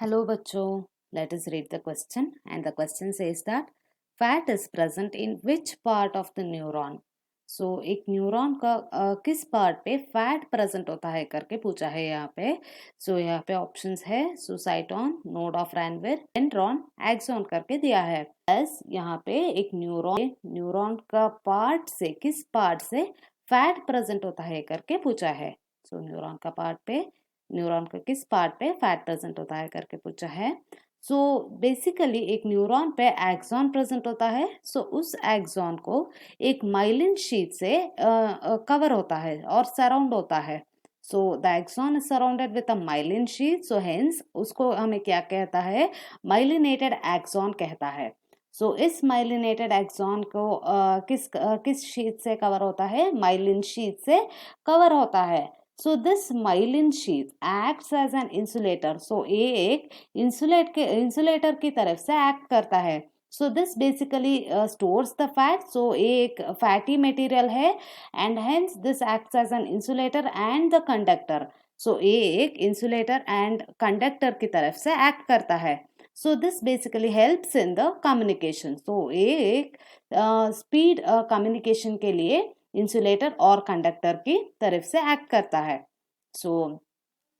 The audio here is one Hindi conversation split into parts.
Hello बच्चों, let us read the question and the question says that fat is present in which part of the neuron? So एक न्यूरॉन का किस पार्ट पे फैट प्रेजेंट होता है करके पूछा है यहाँ पे. सो यहाँ पे ऑप्शंस है cyton, node of Ranvier, dendron, axon करके दिया है. प्लस यहाँ पे एक न्यूरॉन का पार्ट से किस पार्ट से फैट प्रेजेंट होता है करके पूछा है. सो न्यूरॉन का किस पार्ट पे फैट प्रेजेंट होता है करके पूछा है. सो बेसिकली एक न्यूरॉन पे एक्सॉन प्रेजेंट होता है. सो उस एक्सॉन को एक माइलिन शीट से कवर होता है और सराउंड होता है. So the axon is surrounded with a myelin sheet. So hence उसको हमें क्या कहता है, माइलिनेटेड एक्सॉन कहता है. सो इस माइलिनेटेड एक्सॉन को किस शीट से कवर होता है, माइलिन शीट से कवर होता है. So this myelin sheath acts as an insulator. So ये एक इंसुलेटर की तरफ से एक्ट करता है. So this basically stores the fat. So ये एक fatty material है and hence this acts as an insulator and the conductor. So ये एक insulator and conductor की तरफ से एक्ट करता है. So this basically helps in the communication. So ये एक speed communication के लिए इंसुलेटर और कंडक्टर की तरफ से एक्ट करता है. So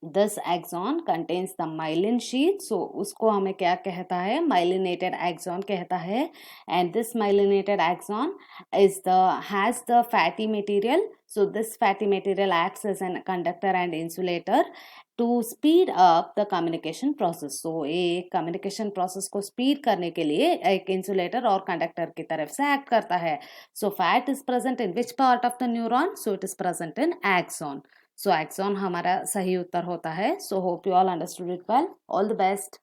this axon contains the myelin sheet. So उसको हमें क्या कहता है, माइलिनेटेड एक्सॉन कहता है. And this myelinated axon has the fatty material. So this fatty material acts as an conductor and insulator to speed up the communication process. So ये कम्युनिकेशन प्रोसेस को स्पीड करने के लिए एक इंसुलेटर और कंडक्टर की तरफ से एक्ट करता है. So fat is present in which part of the neuron? So it is present in axon. So axon हमारा सही उत्तर होता है. So hope you all understood it well. All the best.